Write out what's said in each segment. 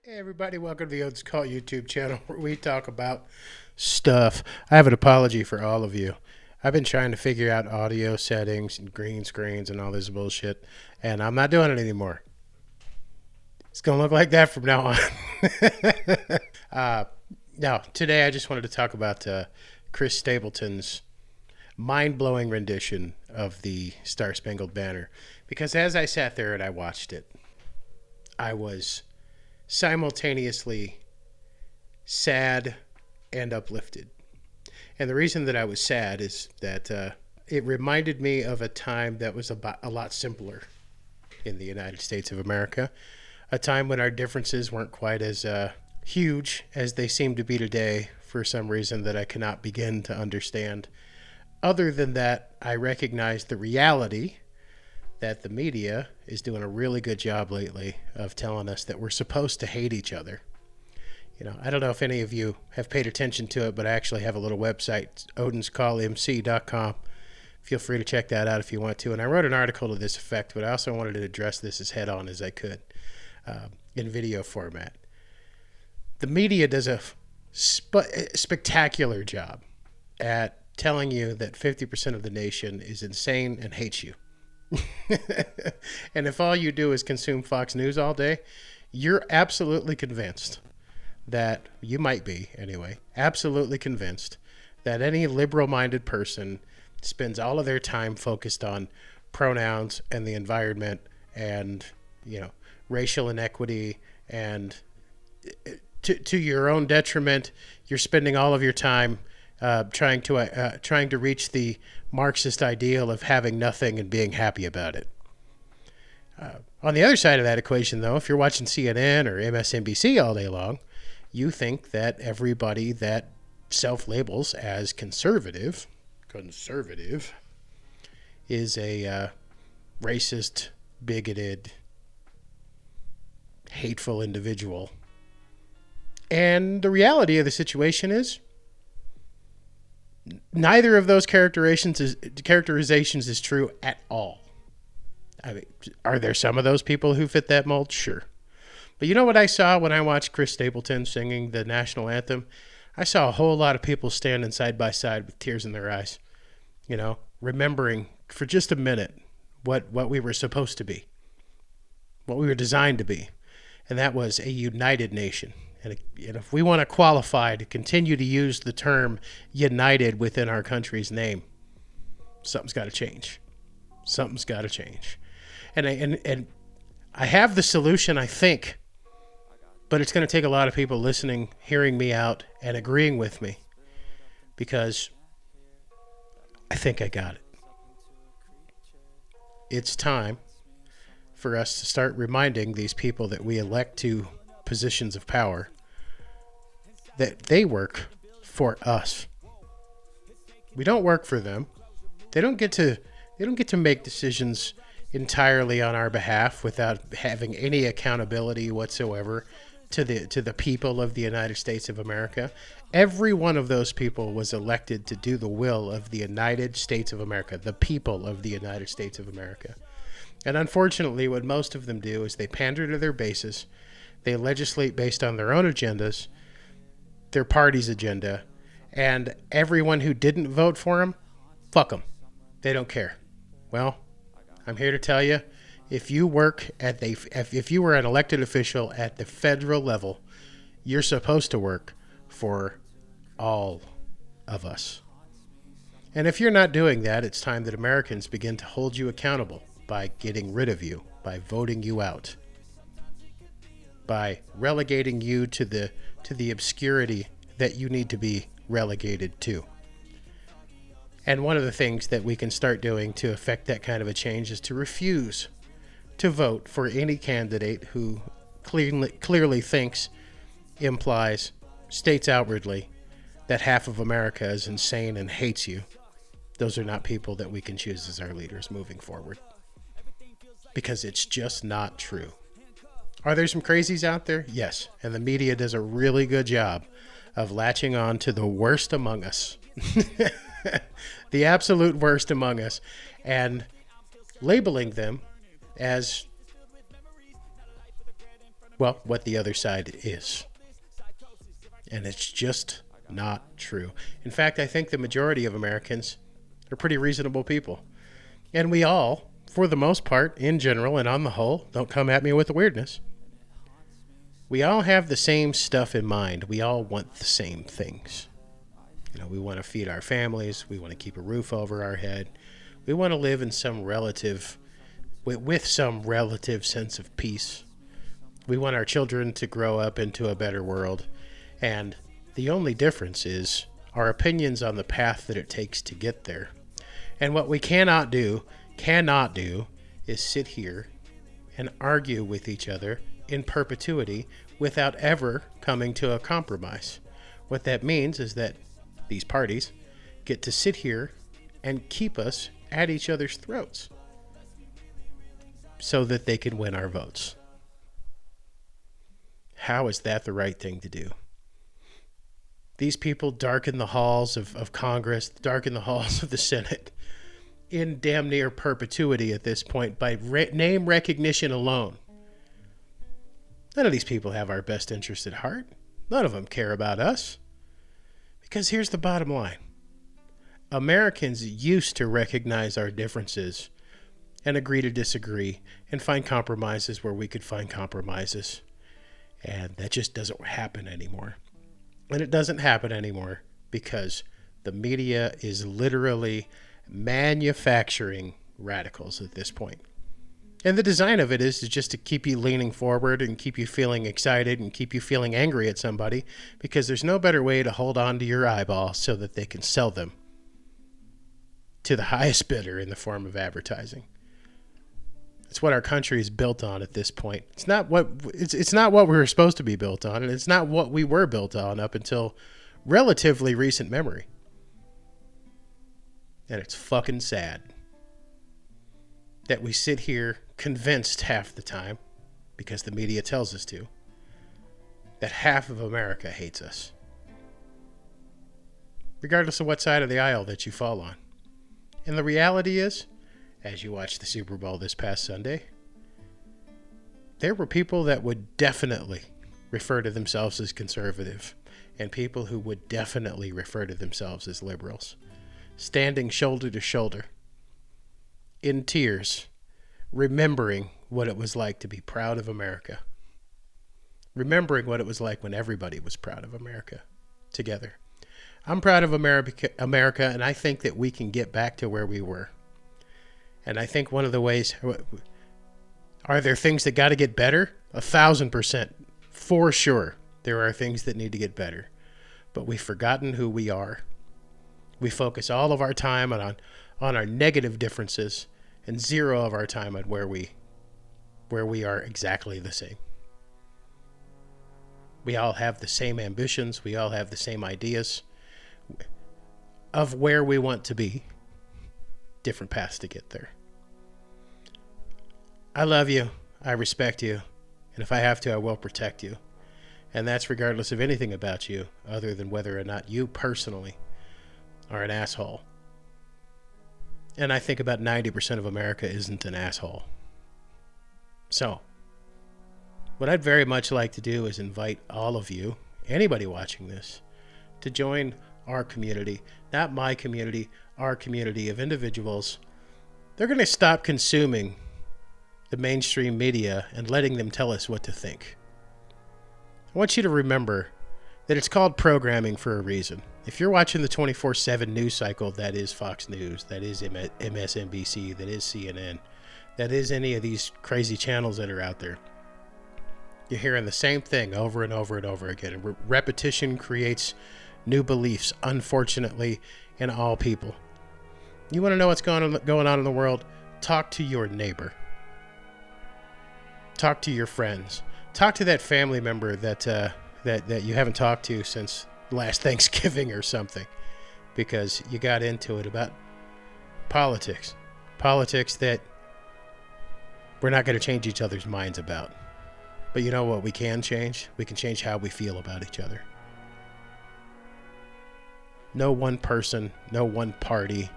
Hey everybody, welcome to the Odes Call YouTube channel where we talk about stuff. I have an apology for all of you. I've been trying to figure out audio settings and green screens and all this bullshit, and I'm not doing it anymore. It's going to look like that from now on. Now, today I just wanted to talk about Chris Stapleton's mind-blowing rendition of the Star Spangled Banner. Because as I sat there and I watched it, I was simultaneously sad and uplifted. And the reason that I was sad is that it reminded me of a time that was a lot simpler in the United States of America. A time when our differences weren't quite as huge as they seem to be today for some reason that I cannot begin to understand. Other than that, I recognize the reality that the media is doing a really good job lately of telling us that we're supposed to hate each other. You know, I don't know if any of you have paid attention to it, but I actually have a little website, odenscallmc.com. Feel free to check that out if you want to. And I wrote an article to this effect, but I also wanted to address this as head on as I could in video format. The media does a spectacular job at telling you that 50% of the nation is insane and hates you. And if all you do is consume Fox News all day, you're absolutely convinced that, you might be anyway, absolutely convinced that any liberal-minded person spends all of their time focused on pronouns and the environment and, you know, racial inequity, and to your own detriment, you're spending all of your time trying to reach the Marxist ideal of having nothing and being happy about it. On the other side of that equation, though, if you're watching CNN or MSNBC all day long, you think that everybody that self-labels as conservative is a racist, bigoted, hateful individual. And the reality of the situation is neither of those characterizations is true at all. I mean, are there some of those people who fit that mold? Sure. But you know what I saw when I watched Chris Stapleton singing the national anthem? I saw a whole lot of people standing side by side with tears in their eyes, you know, remembering for just a minute what we were supposed to be, what we were designed to be. And that was a united nation. And if we want to qualify to continue to use the term united within our country's name, something's got to change. Something's got to change. And I have the solution, I think, but it's going to take a lot of people listening, hearing me out, and agreeing with me, because I think I got it. It's time for us to start reminding these people that we elect to positions of power that they work for us. We don't work for them. They don't get to make decisions entirely on our behalf without having any accountability whatsoever to the people of the United States of America. Every one of those people was elected to do the will of the United States of America, the people of the United States of America. And unfortunately, what most of them do is they pander to their bases. They legislate based on their own agendas, their party's agenda, and everyone who didn't vote for them, fuck them. They don't care. Well, I'm here to tell you, if you were an elected official at the federal level, you're supposed to work for all of us. And if you're not doing that, it's time that Americans begin to hold you accountable by getting rid of you, by voting you out, by relegating you to the obscurity that you need to be relegated to. And one of the things that we can start doing to affect that kind of a change is to refuse to vote for any candidate who clearly thinks, implies, states outwardly that half of America is insane and hates you. Those are not people that we can choose as our leaders moving forward, because it's just not true. Are there some crazies out there? Yes. And the media does a really good job of latching on to the worst among us, the absolute worst among us, and labeling them as well, what the other side is. And it's just not true. In fact, I think the majority of Americans are pretty reasonable people. And we all, for the most part, in general and on the whole, don't come at me with the weirdness, we all have the same stuff in mind. We all want the same things. You know, we want to feed our families. We want to keep a roof over our head. We want to live in some relative, with some relative sense of peace. We want our children to grow up into a better world. And the only difference is our opinions on the path that it takes to get there. And what we cannot do, is sit here and argue with each other in perpetuity without ever coming to a compromise. What that means is that these parties get to sit here and keep us at each other's throats so that they can win our votes. How is that the right thing to do? These people darken the halls of Congress, darken the halls of the Senate in damn near perpetuity at this point by name recognition alone. None of these people have our best interest at heart. None of them care about us. Because here's the bottom line. Americans used to recognize our differences and agree to disagree and find compromises where we could find compromises. And that just doesn't happen anymore. And it doesn't happen anymore because the media is literally manufacturing radicals at this point. And the design of it is just to keep you leaning forward and keep you feeling excited and keep you feeling angry at somebody, because there's no better way to hold on to your eyeball so that they can sell them to the highest bidder in the form of advertising. It's what our country is built on at this point. It's not what we were supposed to be built on, and it's not what we were built on up until relatively recent memory. And it's fucking sad that we sit here convinced half the time, because the media tells us to, that half of America hates us. Regardless of what side of the aisle that you fall on. And the reality is, as you watched the Super Bowl this past Sunday, there were people that would definitely refer to themselves as conservative, and people who would definitely refer to themselves as liberals, standing shoulder to shoulder, in tears, remembering what it was like to be proud of America. Remembering what it was like when everybody was proud of America together. I'm proud of America, and I think that we can get back to where we were. And I think one of the ways, are there things that got to get better? 1,000%. For sure, there are things that need to get better. But we've forgotten who we are. We focus all of our time on our negative differences and zero of our time on where we are exactly the same. We all have the same ambitions. We all have the same ideas of where we want to be. Different paths to get there. I love you. I respect you. And if I have to, I will protect you. And that's regardless of anything about you other than whether or not you personally are an asshole. And I think about 90% of America isn't an asshole. So, what I'd very much like to do is invite all of you, anybody watching this, to join our community. Not my community, our community of individuals. They're going to stop consuming the mainstream media and letting them tell us what to think. I want you to remember that it's called programming for a reason. If you're watching the 24/7 news cycle, that is Fox News, that is MSNBC, that is CNN, that is any of these crazy channels that are out there, you're hearing the same thing over and over and over again. And repetition creates new beliefs, unfortunately, in all people. You want to know what's going on in the world? Talk to your neighbor. Talk to your friends. Talk to that family member that you haven't talked to since last Thanksgiving or something, because you got into it about politics that we're not going to change each other's minds about. But you know what we can change? We can change how we feel about each other. No one person, no one party,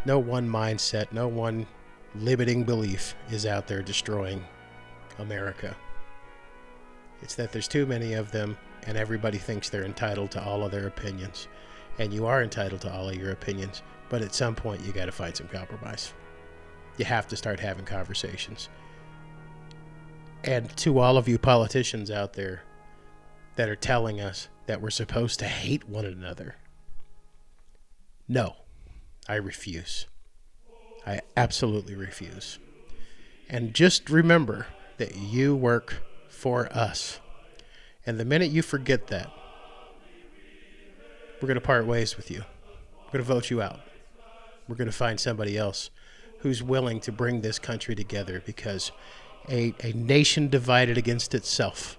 no one mindset, no one limiting belief is out there destroying America. It's that there's too many of them, and everybody thinks they're entitled to all of their opinions. And you are entitled to all of your opinions, but at some point you got to find some compromise. You have to start having conversations. And to all of you politicians out there that are telling us that we're supposed to hate one another, no, I refuse. I absolutely refuse. And just remember that you work for us. And the minute you forget that, we're going to part ways with you. We're going to vote you out. We're going to find somebody else who's willing to bring this country together, because a nation divided against itself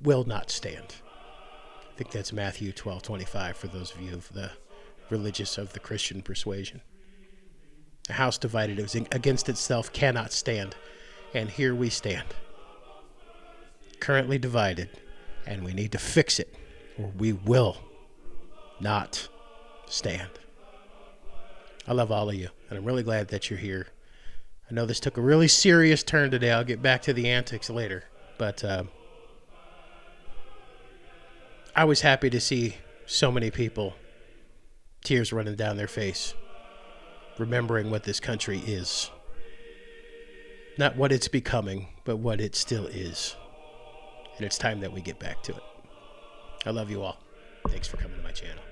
will not stand. I think that's Matthew 12:25 for those of you of the religious of the Christian persuasion. A house divided against itself cannot stand. And here we stand, currently divided, and we need to fix it, or we will not stand. I love all of you, and I'm really glad that you're here. I know this took a really serious turn today. I'll get back to the antics later, but I was happy to see so many people, tears running down their face, remembering what this country is. Not what it's becoming, but what it still is. And it's time that we get back to it. I love you all. Thanks for coming to my channel.